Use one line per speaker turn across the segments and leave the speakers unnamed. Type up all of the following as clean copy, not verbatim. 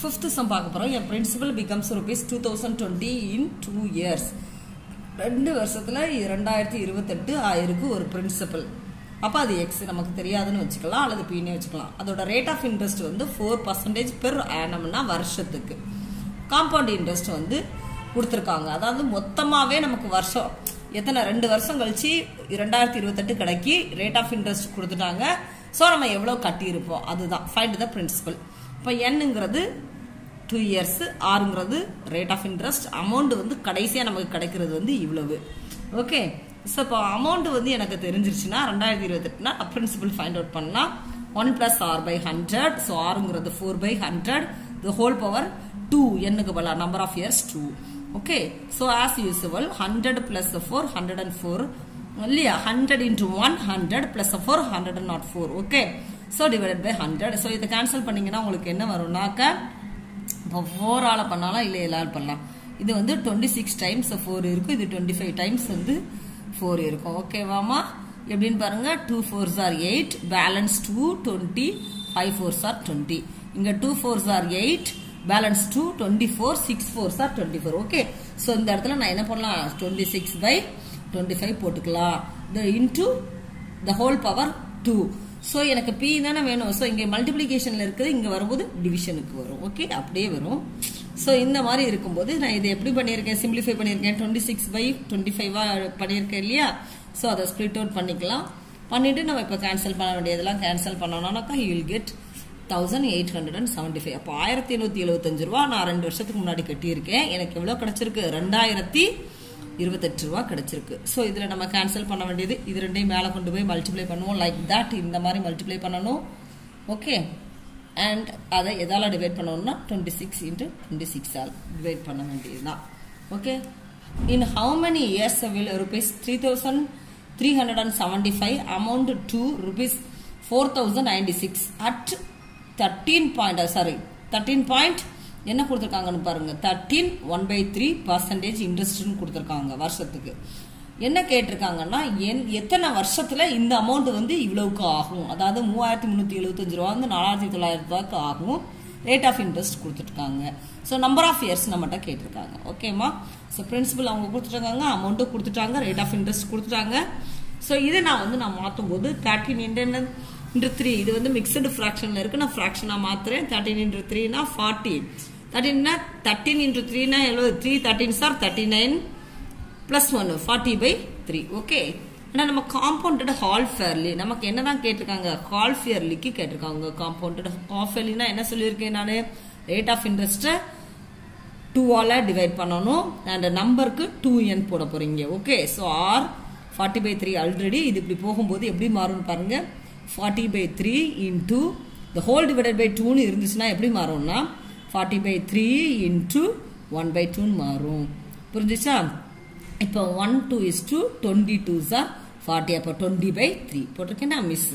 fifth sum பார்க்க போறோம். A principal becomes rupees 2020 in 2 years. 2 வருஷத்துல 2028 ஆயிருக்கு ஒரு பிரின்சிபல். அப்ப அது x நமக்கு தெரியாதுன்னு வச்சுக்கலாம் அல்லது p னே வச்சுக்கலாம். அதோட ரேட் ஆஃப் இன்ட்ரெஸ்ட் வந்து 4% per annumனா வருஷத்துக்கு. காம்பவுண்ட் இன்ட்ரெஸ்ட் வந்து கொடுத்திருக்காங்க. அதாவது மொத்தமாவே நமக்கு வருஷம் எத்தனை 2 வருஷம் கழிச்சு 2028 கிடைக்கி ரேட் ஆஃப் இன்ட்ரெஸ்ட் கொடுத்துட்டாங்க. சோ நம்ம எவ்வளவு கட்டி இருப்போம் அதுதான் ஃபைண்ட் தி பிரின்சிபல். இப்ப nங்கிறது 2 years, rங்கிறது ரேட் ஆஃப் இன்ட்ரெஸ்ட், அமௌண்ட் வந்து கடைசியா நமக்கு கிடைக்கிறது வந்து இவ்வளவு. ஓகே, சோ இப்போ அமௌண்ட் வந்து எனக்கு தெரிஞ்சிருச்சுன்னா 2028னா பிரின்சிபல் ஃபைண்ட் அவுட் பண்ணா 1 + r by 100. சோ rங்கிறது 4/100 the whole power 2. க்கு பதிலா number of years 2. Okay, so as usual 100 plus 4 104 இல்லையா, 100 into 1 100 plus 4 104. Okay, so divided by 100. so இதை கேன்சல் பண்ணீங்கன்னா உங்களுக்கு என்ன வரும்னாக்க இப்போ 4 ஆல பண்ணலாம் இல்ல 7 ஆல பண்ணலாம். இது வந்து 26 times 4 இருக்கும், இது 25 times வந்து 4 இருக்கும். ஓகேவாமா, எப்படின்னு பாருங்க. 2 4s are 8, balance 2 20, 5 4s are 20. இங்க 2 4s are 8, balance 2 24, 6 4s are 24. Okay, so இந்த இடத்துல நான் என்ன பண்ணலாம், 26/25 போட்டுக்கலாம். the into the whole power 2. So எனக்கு p தானே வேணும். சோ இங்க மல்டிப்ளிகேஷன்ல இருக்குது, இங்க வரும்போது டிவிஷனுக்கு வரும். ஓகே, அப்படியே வரும். சோ இந்த மாதிரி இருக்கும்போது நான் இதை எப்படி பண்ணியிருக்கேன், சிம்பிளிஃபை பண்ணியிருக்கேன். 26/25 பண்ணியிருக்கேன் இல்லையா. சோ அதை ஸ்பிளிட் அவுட் பண்ணிக்கலாம். பண்ணிட்டு நம்ம இப்ப கேன்சல் பண்ண வேண்டியதெல்லாம் கேன்சல் பண்ணோம்னாக்கா you will get 1875. அப்போ 1775 ரூபா நான் 2 வருஷத்துக்கு முன்னாடி கட்டியிருக்கேன். எனக்கு எவ்வளவு கிடைச்சிருக்கு, 2028 ரூபா கிடைச்சிருக்கு. சோ இதுல நம்ம கேன்சல் பண்ண வேண்டியது இது ரெண்டையும் மேல கொண்டு போய் மல்டிப்ளை பண்ணுவோம். லைக் தட் இந்த மாதிரி மல்டிப்ளை பண்ணணும். ஓகே, அண்ட் அதை எதால டிவைட் பண்ணணும்னா 26 into 26 ஆல் டிவைட் பண்ண வேண்டியதுதான். Okay, in how many years will rupees 3375 amount to rupees 4096 at 13 என்ன கொடுத்திருக்காங்கன்னு பாருங்க. 13 1/3% இன்ட்ரெஸ்ட்னு கொடுத்திருக்காங்க வருஷத்துக்கு. என்ன கேட்டிருக்காங்கன்னா எத்தனை வருஷத்துல இந்த அமௌண்ட் வந்து இவ்வளவுக்கு ஆகும், அதாவது 3375 ரூபா வந்து 4900 ரூபாய்க்கு ஆகும். ரேட் ஆஃப் இன்ட்ரெஸ்ட் கொடுத்துருக்காங்க. ஸோ நம்பர் ஆஃப் இயர்ஸ் நம்மகிட்ட கேட்டிருக்காங்க. ஓகேமா, ஸோ பிரின்சிபல் அவங்க கொடுத்துட்டாங்க, அமௌண்ட்டும் கொடுத்துட்டாங்க, ரேட் ஆஃப் இன்ட்ரெஸ்ட் கொடுத்துட்டாங்க. ஸோ இதை நான் மாற்றும் போது 13 into 3 இது வந்து மிக்சடு ஃபிராக்ஷன்ல இருக்கு, நான் ஃபிராக்ஷனா மாத்துறேன். 13 into 3 னா 40. 13 into 3 னா 3 13s are 39 plus 1 40/3. ஓகே, ஆனா நம்ம காம்பவுண்டட் ஹால்ஃப் இயர்லி நமக்கு என்னதான் கேட்டிருக்காங்க, ஹால்ஃப் இயர்லிக்கு கேட்டிருக்காங்க. காம்பவுண்டட் ஹால்ஃப் இயர்லினா என்ன சொல்லியிருக்கேன் நான், ரேட் ஆஃப் இன்ட்ரெஸ்ட் 2 ஆல டிவைட் பண்ணணும் அண்ட் நம்பருக்கு 2n போட போறீங்க. ஓகே, சோ r 40/3 ஆல்ரெடி இது இப்படி போகும்போது எப்படி மாறும்னு பாருங்க. 40/3 into the whole divided by 2 னு இருந்துச்சுன்னா எப்படி மாறும்னா 40/3 into 1/2 மாறும். புரிஞ்சுச்சா? இப்போ 1 2 is to 22s are 40. அப்போ 20/3 போட்டிருக்கேன்னா miss.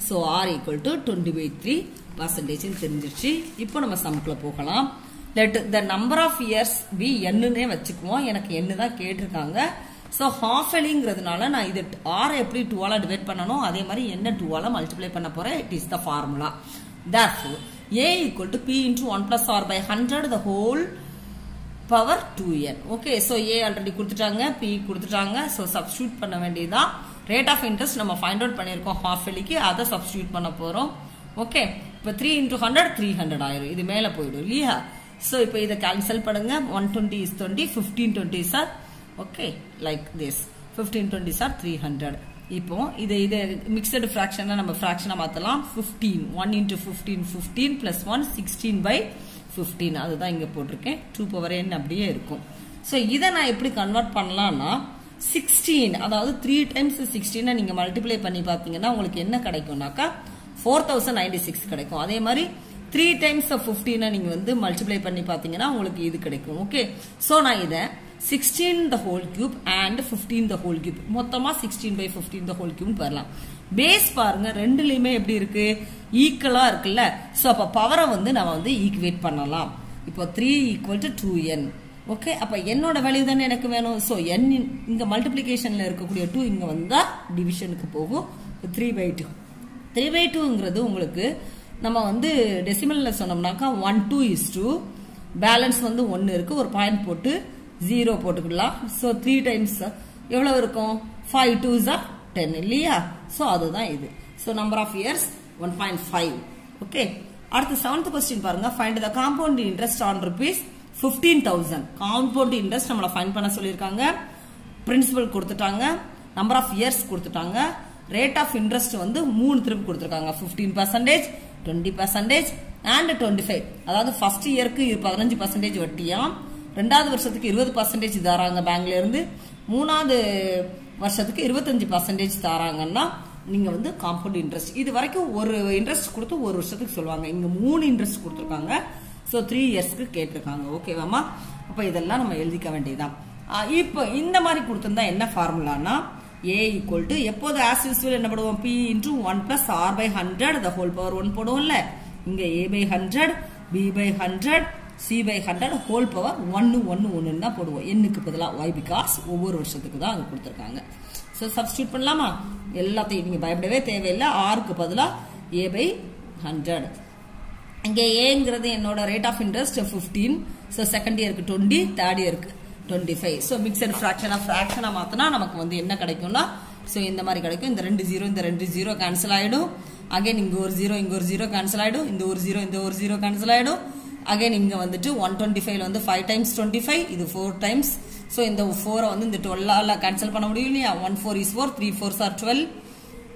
So r equal to 20/3% தெரிஞ்சிருச்சு. இப்போ நம்ம சம்க்குள்ள போகலாம். Let the number of years be என்னன்னே வச்சுக்குவோம். எனக்கு என்ன தான் கேட்டிருக்காங்க. சோ ஹாஃப் எலிங்கிறதுனால நான் இது r எப்படி 2 ஆல டிவைட் பண்ணனும் அதே மாதிரி என்ன 2 ஆல மல்டிப்ளை பண்ண போறேன். It is the formula. therefore a equal to p into 1 plus r by 100 the whole power 2n. Okay, so a already கொடுத்துட்டாங்க, p கொடுத்துட்டாங்க. சோ சப்ஸ்டிட்யூட் பண்ண வேண்டியதா. ரேட் ஆஃப் இன்ட்ரெஸ்ட் நம்ம ஃபைண்ட் அவுட் பண்ணிருக்கோம் ஹாஃப் எலிக்கு, அதை சப்ஸ்டிட்யூட் பண்ண போறோம். ஓகே, இப்போ 3 into 100 300 ஆயிரும், இது மேல போயிடும் இல்லையா. சோ இப்போ இதை கேன்சல் பண்ணுங்க. 120 is 20, 15 20s are okay like this, 15 20s are 300. இப்போ இது மிக்ஸ்டு ஃபிராக்ஷனா நம்ம ஃபிராக்ஷனா மாத்தலாம். 15 1 into 15 15 plus 1 16/15 அதுதான் இங்க போட்டிருக்கேன். 2 power n அப்படியே இருக்கும். சோ இதை நான் எப்படி கன்வெர்ட் பண்ணலாம்னா 16 அதாவது 3 times 16 நீங்க மல்டிப்ளை பண்ணி பாத்தீங்கன்னா உங்களுக்கு என்ன கிடைக்கும்னாக்கா 4096 கிடைக்கும். அதே மாதிரி 3 times 15 நீங்க வந்து மல்டிப்ளை பண்ணி பாத்தீங்கன்னா உங்களுக்கு இது கிடைக்கும். ஓகே, சோ நான் இதை 16 the whole cube and 15 the whole cube மொத்தமா 16/15 the whole cube வரலாம். பேஸ் பாருங்க ரெண்டுலயுமே எப்படி இருக்கு, ஈக்குவலா இருக்குல்ல. சோ அப்ப பவரை வந்து நம்ம வந்து ஈக்குவேட் பண்ணலாம். இப்போ 3 equal to 2n. ஓகே, அப்ப என்னோட வேல்யூ தானே எனக்கு வேணும். சோ n இங்க மல்டிப்ளிகேஷன்ல இருக்கக்கூடிய 2 இங்க வந்தா டிவிஷனுக்கு போகும். 3/2 3/2ங்கிறது உங்களுக்கு நம்ம வந்து டெசிமல்ல சொன்னோம்னாக்கா 1 2 பேலன்ஸ் வந்து 1 இருக்கு, ஒரு பாயிண்ட் போட்டு 0 போட்டுக்கலாம். ஸோ 3 டைம்ஸ் எவ்வளவு இருக்கும்? 5 2s are 10 இல்லையா? ஸோ அதுதான் இது. So number of years 1.5. Okay, அடுத்து 7th கொஸ்டின் பாருங்க. Find the compound interest on rupees 15,000. Compound interest நம்மள ஃபைண்ட் பண்ண சொல்லியிருக்காங்க. பிரின்சிபல் கொடுத்துட்டாங்க, நம்பர் ஆஃப் இயர்ஸ் கொடுத்துட்டாங்க, ரேட் ஆஃப் இன்ட்ரெஸ்ட் வந்து 3 திருப்பி கொடுத்துருக்காங்க. 15%, 20% and 25. அதாவது ஃபர்ஸ்ட் இயருக்கு 15% வட்டியாம், ரெண்டாவது வருஷத்துக்கு 20% தராங்க பேங்க்ல இருந்து, மூணாவது வருஷத்துக்கு 25% தராங்கன்னா நீங்க வந்து காம்பவுண்ட் இன்ட்ரெஸ்ட். இது வரைக்கும் ஒரு இன்ட்ரெஸ்ட் கொடுத்து ஒரு வருஷத்துக்கு சொல்லுவாங்க. இங்க 3 இன்ட்ரெஸ்ட் கொடுத்துருக்காங்க. ஸோ 3 இயர்ஸ்க்கு கேட்டிருக்காங்க. ஓகேவாமா? அப்ப இதெல்லாம் நம்ம எழுதிக்க வேண்டியதுதான். இப்போ இந்த மாதிரி கொடுத்திருந்தா என்ன ஃபார்முலானா A equal to எப்போது as usual என்ன போடுவோம்? P into 1 plus R by 100 the whole power 1 போடுவோம்ல. இங்க A by 100, B by 100, C by 100 whole power 1 1 1 தான் போடுவோம். Nக்கு பதிலா y because ஒவ்வொரு வருஷத்துக்கு தான் அது கொடுத்திருக்காங்க. ஸோ சப்ஸ்டியூட் பண்ணலாமா? எல்லாத்தையும் நீங்க பயப்படவே தேவையில்லை. ஆருக்கு பதிலா A by 100. இங்க ஏங்கிறது என்னோட rate of interest 15. So second இயருக்கு 20, தேர்ட் இயருக்கு 25. ஸோ மிக்சட் ஃபிராக்ஷனா மாத்தினா நமக்கு வந்து என்ன கிடைக்கும்னா, ஸோ இந்த மாதிரி கிடைக்கும். இந்த 2 0 இந்த 2 0 கேன்சல் ஆயிடும். அகைன் இங்க ஒரு 0 இங்க ஒரு 0 கேன்சல் ஆயிடும். இந்த ஒரு 0 இந்த ஒரு 0 கேன்சல் ஆயிடும். அகைன் இங்க வந்துட்டு 125 வந்து 5 times 25, இது 4 times. ஸோ இந்த 4 வந்து இந்த 12ஆல கேன்சல் பண்ண முடியும் இல்லையா? 1 4 is 4, 3 4s are 12.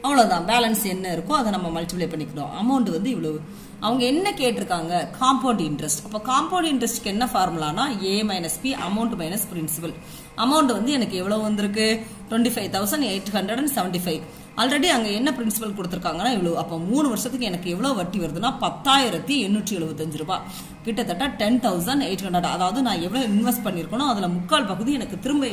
அவ்வளவுதான். பேலன்ஸ் என்ன இருக்கோ அதை நம்ம மல்டிப்ளை பண்ணிக்கிறோம். அமௌண்ட் வந்து இவ்வளவு. அவங்க என்ன கேட்டிருக்காங்க? Compound interest. அப்ப காம்பவுண்ட் இன்ட்ரெஸ்ட்க்கு என்ன ஃபார்முலானா A minus P, amount minus principal. Amount வந்து எனக்கு எவ்வளவு வந்திருக்கு? 25,875. ஆல்ரெடி அங்க என்ன பிரின்சிபல் கொடுத்திருக்காங்கன்னா இவ்வளவு. அப்ப 3 வருஷத்துக்கு எனக்கு எவ்வளவு வட்டி வருதுன்னா 10,875 ரூபாய், கிட்டத்தட்ட 10,800. அதாவது நான் எவ்வளவு இன்வெஸ்ட் பண்ணிருக்கணும் அதுல முக்கால் பகுதி எனக்கு திரும்ப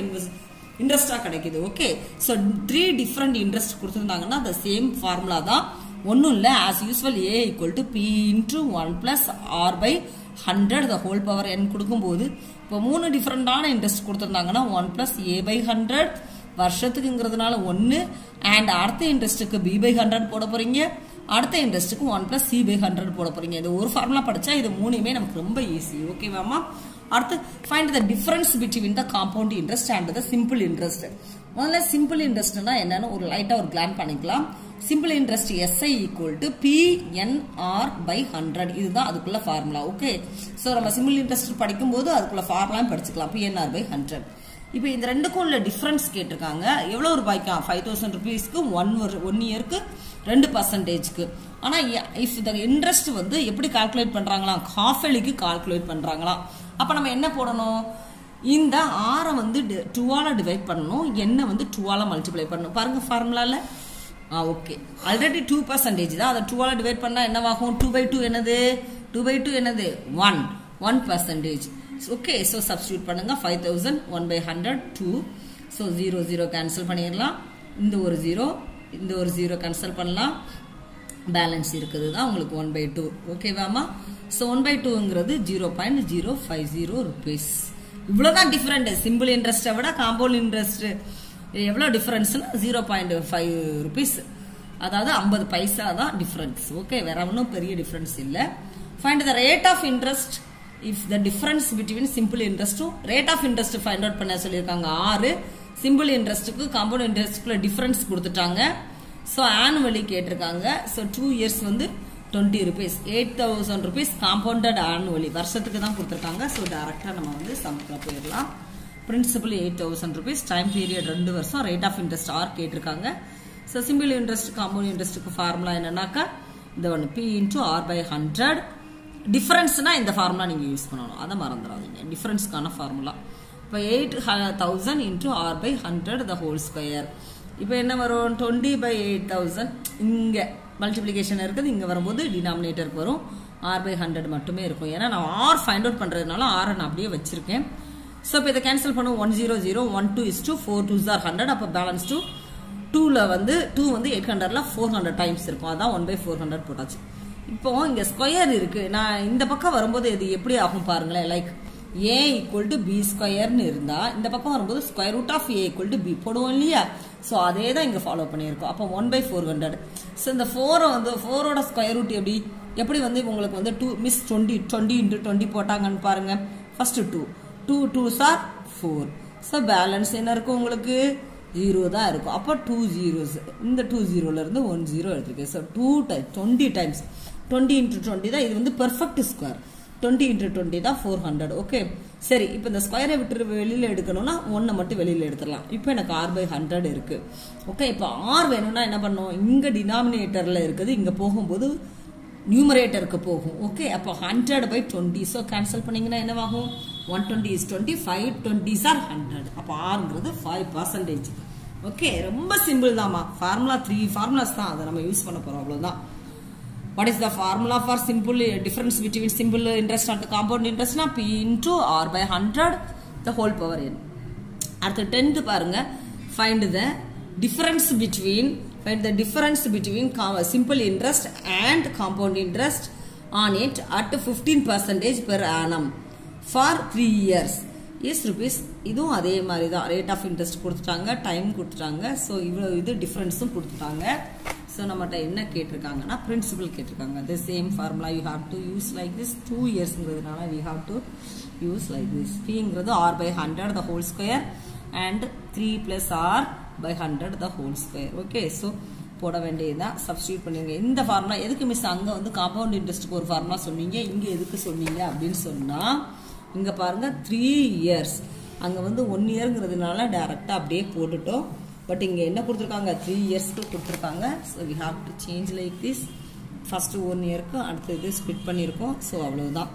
இன்ட்ரெஸ்டா கிடைக்குது. ஓகே, சோ 3 டிஃபரெண்ட் இன்ட்ரெஸ்ட் கொடுத்திருந்தாங்கன்னா the சேம் ஃபார்முலா தான். ஒன்னும் இல்ல, as usual A equal to P into 1 plus R by 100 the whole power n கொடுக்கும்போது இப்போ 3 டிஃபரெண்டான இன்ட்ரெஸ்ட் கொடுத்திருந்தாங்கன்னா 1 plus A by 100 வருஷத்துக்குங்கிறதுனால 1, அண்ட் அடுத்த இன்ட்ரெஸ்ட்டுக்கு B by 100 போட போறீங்க, அடுத்த இன்ட்ரெஸ்ட்டுக்கு 1 plus C by 100 போட போறீங்க. இது ஒரு ஃபார்முலா படிச்சா இது மூணுமே நமக்கு ரொம்ப ஈஸி. ஓகேவாமா? அடுத்து find the difference between the compound interest and the simple interest. முதல்ல சிம்பிள் இன்ட்ரெஸ்ட்னா என்னன்னு ஒரு லைட்டா ஒரு கிளான் பண்ணிக்கலாம். Simple interest SI equal to PNR by 100. இதுதான் அதுக்குள்ள ஃபார்முலா. ஓகே, சோ நம்ம சிம்பிள் இன்ட்ரெஸ்ட் படிக்கும் போது அதுக்குள்ள ஃபார்முலா படிச்சுக்கலாம். PNR by 100. இப்போ இந்த ரெண்டுக்கும் உள்ள டிஃபரன்ஸ் கேட்டிருக்காங்க. எவ்வளவு ரூபாய்க்கா? 5,000 rupeesக்கு 1 இயருக்கு 2%க்கு. ஆனா இஃப் த இன்ட்ரெஸ்ட் வந்து எப்படி கால்குலேட் பண்றாங்களா? ஹாஃப் இயர்லிக்கு கால்குலேட் பண்றாங்களா? அப்ப நம்ம என்ன போடணும்? இந்த R வந்து 2ஆல டிவைட் பண்ணணும், n வந்து 2ஆல மல்டிப்ளை பண்ணணும். பாருங்க ஃபார்முலால. ஓகே, ஆல்ரெடி 2% தான். அதை 2ஆல டிவைட் பண்ணா என்னவாகும்? 2/2 என்னது? 2/2 என்னது? 1%. ஓகே, சோ சப்ஸ்டிட்யூட் பண்ணுங்க. 5,000 1/100 2. சோ 0 0 கேன்சல் பண்ணிடலாம். இந்த ஒரு 0 இந்த ஒரு 0 கேன்சல் பண்ணலாம். பேலன்ஸ் இருக்குது தான் உங்களுக்கு 1/2. ஓகேவாமா? சோ 1/2ங்கிறது 0.050 rupees. இவ்வளவுதான் டிஃபரெண்ட். சிம்பிள் இன்ட்ரெஸ்ட்டை விட காம்பவுண்ட் இன்ட்ரெஸ்ட் எவ்வளவு டிஃபரன்ஸ்னா 0.5 rupees. அதாவது 50 பைசா தான் டிஃபரன்ஸ். ஓகே, வேற ஒன்றும் பெரிய டிஃபரன்ஸ் இல்ல. Find the rate of interest if the difference between simple இன்ட்ரெஸ்டும் rate of interest find out பண்ண சொல்லியிருக்காங்க. 6 சிம்பிள் இன்ட்ரெஸ்ட்டுக்கு காம்பவுண்ட் இன்ட்ரெஸ்ட்டுக்குள்ள டிஃபரன்ஸ் கொடுத்துட்டாங்க. ஸோ ஆனுவலி கேட்டிருக்காங்க. ஸோ 2 இயர்ஸ் வந்து 20 rupees, 8,000 rupees காம்பவுண்டட் ஆனுவலி வருஷத்துக்கு தான் கொடுத்துருக்காங்க. ஸோ டைரக்டா நம்ம வந்து சம்ல போயிடலாம். பிரின்சிபல் 8,000 rupees, டைம் பீரியட் 2 வருஷம், ரேட் ஆஃப் இன்ட்ரெஸ்ட் R கேட்டிருக்காங்க. ஸோ சிம்பிள் இன்ட்ரெஸ்ட் காம்பவுண்ட் இன்ட்ரெஸ்ட்டுக்கு ஃபார்முலா என்னன்னாக்கா இந்த ஒன்று P into R by 100. டிஃபரன்ஸ்னா இந்த ஃபார்முலா நீங்க யூஸ் பண்ணணும், அதை மறந்துடாதீங்க. டிஃபரன்ஸ்க்கான ஃபார்முலா. இப்போ 8,000 into R by 100 the whole square. இப்போ என்ன வரும்? 20/8,000. இங்க மல்டிப்ளிகேஷன் இருக்குது, இங்க வரும்போது டினாமினேட்டருக்கு வரும். R by 100 மட்டுமே இருக்கும். ஏன்னா நான் R ஃபைண்ட் அவுட் பண்றதுனால R நான் அப்படியே வச்சிருக்கேன். ஸோ இப்போ இதை கேன்சல் பண்ணுவோம். 1 0 0 1 2 is 2 4 2s are 100. அப்போ பேலன்ஸ் 2ல வந்து 2 வந்து 800ல 400 டைம்ஸ் இருக்கும். அதான் 1/400 போட்டாச்சு. இப்போ இங்க ஸ்கொயர் இருக்கு. நான் இந்த பக்கம் வரும்போது இது எப்படி ஆகும் பாருங்களேன். Like A equal to B ஸ்கொயர்னு இருந்தா இந்த பக்கம் வரும்போது square root of A equal to B போடுவோம் இல்லையா? ஸோ அதே தான் இங்க ஃபாலோ பண்ணியிருக்கோம். அப்போ 1/400. ஸோ இந்த 4 வந்து 4ஓட ஸ்கொயர் ரூட் எப்படி? எப்படி வந்து உங்களுக்கு வந்து 2 மிஸ் 20 into 20 போட்டாங்கன்னு பாருங்க. First 2 2s are 4. So balance என்ன இருக்கும் உங்களுக்கு 0 தான் இருக்கும். அப்போ 2 zeros, இந்த 2 0ல இருந்து 1 0 எடுத்துருக்கு. ஸோ 20 times 20 into 20 தான் இது வந்து பெர்ஃபெக்ட் ஸ்கொயர். 20 into 20 தான் 400. ஓகே சரி, இப்போ இந்த ஸ்கொயரை விட்டு வெளியில் எடுக்கணும்னா 1 மட்டும் வெளியில் எடுத்துடலாம். இப்போ எனக்கு r/100 இருக்கு. ஓகே, இப்போ r வேணும்னா என்ன பண்ணணும், இங்கே டினாமினேட்டரில் இருக்குது இங்கே போகும்போது நியூமரேட்டருக்கு போகும். ஓகே, அப்போ 100/20. ஸோ கேன்சல் பண்ணிங்கன்னா என்னவாகும், 120 is 20, 5 20s are 100. அப்போ ஆறுங்கிறது 5%. ஓகே, ரொம்ப சிம்பிள் தான்மா. ஃபார்முலா 3 ஃபார்முலாஸ் தான், அதை நம்ம யூஸ் பண்ண போகிறோம், அவ்வளோதான். What is the formula for simple difference between simple interest and compound interest? Na P into r/100 the whole power n. அடுத்து 10th பாருங்க, find the difference between simple interest and compound interest on it at 15% per annum for 3 years is rupees. இதுவும் அதே மாதிரி தான், rate of interest கொடுத்துட்டாங்க, time கொடுத்துட்டாங்க. So இவ்வளோ இது டிஃப்ரென்ஸும் கொடுத்துட்டாங்க. ஸோ நம்மகிட்ட என்ன கேட்டிருக்காங்கன்னா பிரின்சிபல் கேட்டிருக்காங்க. The same formula you have to use like this. 2 இயர்ஸ்ங்கிறதுனால we have to use like this. Pங்கிறது r/100 the whole square and 3 plus r/100 the whole square. Okay, so போட வேண்டியதுதான், சப்ஸ்டியூட் பண்ணிடுங்க. இந்த ஃபார்முலா எதுக்கு மிஸ், அங்கே வந்து காம்பவுண்ட் இன்ட்ரெஸ்ட்டுக்கு ஒரு ஃபார்முலா சொன்னீங்க, இங்கே எதுக்கு சொன்னீங்க அப்படின்னு சொன்னால், இங்கே பாருங்க 3 years, அங்கே வந்து 1 yearங்கிறதுனால டைரெக்டாக அப்படியே போட்டுட்டோம். பட் இங்கே என்ன கொடுத்துருக்காங்க, 3 yearsக்கு கொடுத்துருக்காங்க. So we have to change like this. First 1 yearக்கு அடுத்து இது ஸ்பிட் பண்ணியிருக்கோம். ஸோ அவ்வளோதான்.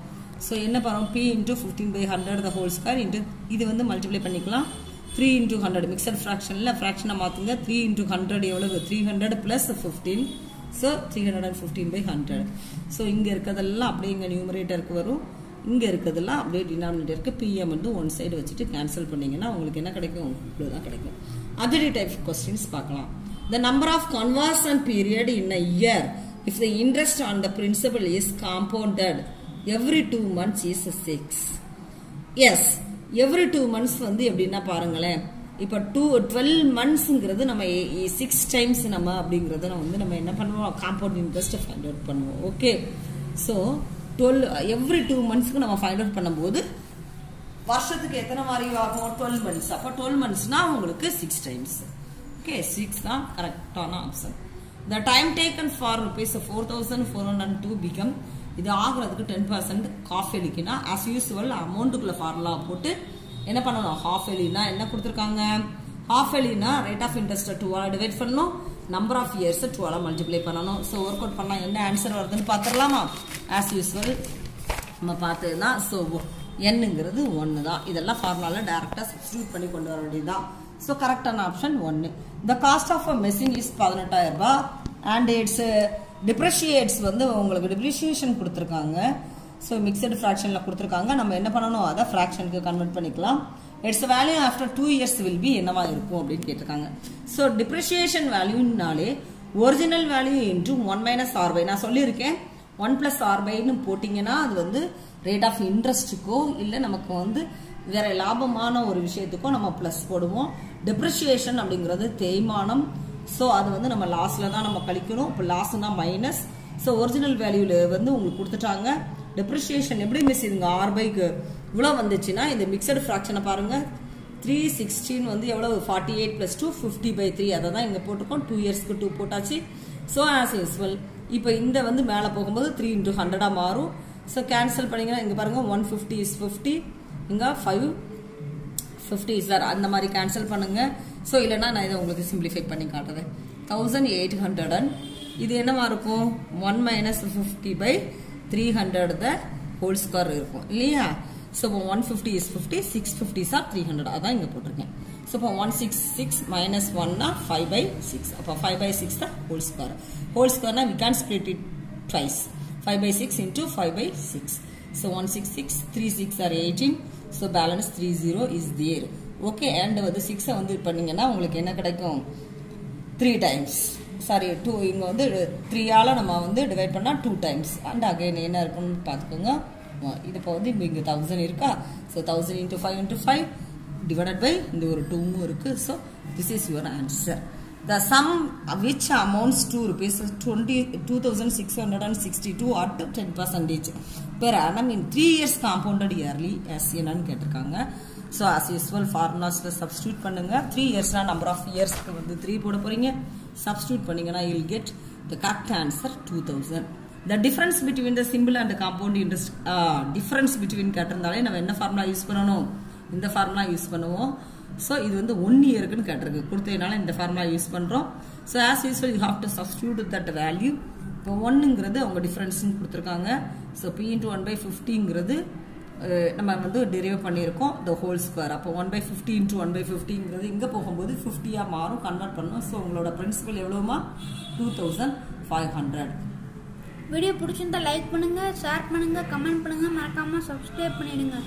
ஸோ என்ன பண்ணுறோம், P into 15/100 the whole square into இது வந்து மல்டிப்ளை பண்ணிக்கலாம். 3 into 100 மிக்சட் ஃப்ராக்ஷனில் ஃப்ராக்ஷனை மாற்றுங்க. 3 into 100 எவ்வளவு, 300 plus 15. ஸோ 315/100. ஸோ இங்கே இருக்கிறதெல்லாம் அப்படியே இங்கே நியூமரேட்டருக்கு வரும், இங்கே இருக்கிறதெல்லாம் அப்படியே டினாமினேட்டருக்கு பிஎம் வந்து ஒன் சைடு வச்சுட்டு கேன்சல் பண்ணிங்கன்னா உங்களுக்கு என்ன கிடைக்கும், இவ்வளோதான் கிடைக்கும். அதர் டைப் கொஸ்டின்ஸ் பார்க்கலாம். The number of conversion period in a year if the interest on the principal is compounded every 2 months is 6. Yes, every 2 months வந்து எப்படின்னா பாருங்களேன், இப்போ 12 monthsங்கிறது நம்ம 6 times நம்ம அப்படிங்கிறத நம்ம என்ன பண்ணுவோம், காம்பவுண்ட் இன்ட்ரெஸ்ட் ஃபைண்ட் அவுட் பண்ணுவோம். ஓகே, ஸோ 12 every 2 monthsக்கு நம்ம ஃபைண்ட் அவுட் பண்ணும்போது வருஷத்துக்கு எத்தனை மாதிரி ஆகும், 12 months. அப்போ 12 monthsனா உங்களுக்கு 6 times. ஓகே, 6 தான் கரெக்டான option. The time taken for rupees 4,402 become, இது ஆகுறதுக்கு 10% காஃப் எலிக்குனா as usual அமௌண்ட்டுக்குள்ள ஃபார்முலா போட்டு என்ன பண்ணணும், ஹாஃப் எலினா என்ன கொடுத்துருக்காங்க, ஹாஃப் எலினா ரேட் ஆஃப் இன்ட்ரெஸ்ட் 2ஆல் டிவைட் பண்ணணும், நம்பர் ஆஃப் இயர்ஸ் 2ஆல் மல்டிப்ளை பண்ணணும். ஸோ ஒர்க் அவுட் பண்ணால் என்ன ஆன்சர் வருதுன்னு பார்த்துடலாமா. as usual நம்ம பார்த்ததுன்னா, ஸோ என்னங்கிறது 1 தான். இதெல்லாம் ஃபார்முலாவில் டைரெக்டாக சப்ஸ்டியூட் பண்ணி கொண்டு வர வேண்டியதுதான். ஸோ கரெக்டான option 1. The cost of a machine is 18,000 ரூபாய் அண்ட் இட்ஸ் டிப்ரிஷியேட்ஸ் வந்து உங்களுக்கு டிப்ரிஷியேஷன் கொடுத்துருக்காங்க. ஸோ மிக்சடு ஃப்ராக்ஷனில் கொடுத்துருக்காங்க, நம்ம என்ன பண்ணணும், அதை ஃப்ராக்ஷனுக்கு கன்வெர்ட் பண்ணிக்கலாம். It's value after 2 years will be என்னவா இருக்கும் அப்படின்னு கேட்டிருக்காங்க. ஸோ டிப்ரிஷியேஷன் வேல்யூனாலே ஒரிஜினல் வேல்யூ இன்ட்டு 1 - r/, நான் சொல்லியிருக்கேன் 1 + r/ன்னு போட்டிங்கன்னா அது வந்து ரேட் ஆஃப் இன்ட்ரெஸ்ட்டுக்கோ இல்லை நமக்கு வந்து வேற லாபமான ஒரு விஷயத்துக்கோ நம்ம ப்ளஸ் போடுவோம். டிப்ரிஷியேஷன் அப்படிங்கிறது தேய்மானம். ஸோ அது வந்து நம்ம லாஸில் தான் நம்ம கழிக்கணும். இப்போ லாஸ்னா மைனஸ். ஸோ ஒரிஜினல் வேல்யூவில் வந்து உங்களுக்கு கொடுத்துட்டாங்க. டிப்ரிஷியேஷன் எப்படி மிஸ், இதுங்க r/க்கு இவ்வளோ வந்துச்சுன்னா இந்த மிக்சடு ஃப்ராக்ஷனை பாருங்கள், 316 வந்து எவ்வளோ, 48 + 2 50/3. அதை தான் இங்கே போட்டிருக்கோம். 2 yearsக்கு 2 போட்டாச்சு. ஸோ ஆஸ் யூஸ்வல் இப்போ இந்த வந்து மேலே போகும்போது 3 × 100 மாறும். ஸோ கேன்சல் பண்ணிங்கன்னா இங்கே பாருங்கள் 150 is 50, இங்கே 550 சார், அந்த மாதிரி கேன்சல் பண்ணுங்க. ஸோ இல்லைன்னா நான் இதை உங்களுக்கு சிம்பிளிஃபை பண்ணி காட்டுறேன். 1800 இது என்னவா இருக்கும், 1 - 50/300 த ஹோல் ஸ்கொயர் இருக்கும் இல்லையா. ஸோ இப்போ 150 is 50, 650 சார் 300, அதான் இங்கே போட்டிருக்கேன். ஸோ இப்போ 166 - 1 5/6. அப்போ 5/6 தான் ஹோல் ஸ்கொயர். ஹோல் ஸ்கொயர்னா we can't split it twice. 5/6 into 5/6. So 166, 3 6 are 18. So balance 30 is there. Okay, and வந்து 6 வந்து பண்ணீங்கன்னா உங்களுக்கு என்ன கிடைக்கும், 3 times. சாரி 2, இங்கே வந்து 3ஆல் நம்ம வந்து டிவைட் பண்ணால் 2 times. அண்ட் அகைன் என்ன இருக்குன்னு பார்த்துக்கோங்க. இது இப்போ வந்து இங்கே 1000 இருக்கா. ஸோ 1000 × 5 × 5 டிவைடட் பை இந்த ஒரு 2 இருக்குது. So this is your answer. The sum which amounts to rupees 22,662 at 10% per annum in 3 years compounded yearly as என்னன்னு கேட்டிருக்காங்க. So as usual formulasல substitute பண்ணுங்க. 3 yearsனா number of yearsக்கு வந்து 3 போட போறீங்க. Substitute பண்ணீங்கன்னா you will get the correct answer 2000. The difference between the simple and the compound interest difference between கேட்டிருந்தாலே நம்ம என்ன formula use பண்ணணும்? இந்த ஃபார்முலா யூஸ் பண்ணுவோம். So இது வந்து 1 இயர்க்குன்னு கேட்டிருக்கு. கொடுத்ததுனால இந்த ஃபார்முலா யூஸ் பண்றோம். So as usual you have to substitute that value. இப்போ 1ங்கிறது அவங்க டிஃபரன்ஸ்னு கொடுத்துருக்காங்க. So p into 1/50ங்கிறது நம்ம வந்து டெரைவ் பண்ணியிருக்கோம் the whole square. அப்போ 1/50 into 1/50ங்கிறது இங்கே போகும்போது 50ஆக மாறும், கன்வெர்ட் பண்ணணும். ஸோ உங்களோட பிரின்சிபல் எவ்வளோமா? 2500.
வீடியோ பிடிச்சிருந்தா லைக் பண்ணுங்க, ஷேர் பண்ணுங்க, கமெண்ட் பண்ணுங்க, மறக்காம சப்ஸ்கிரைப் பண்ணிடுங்க.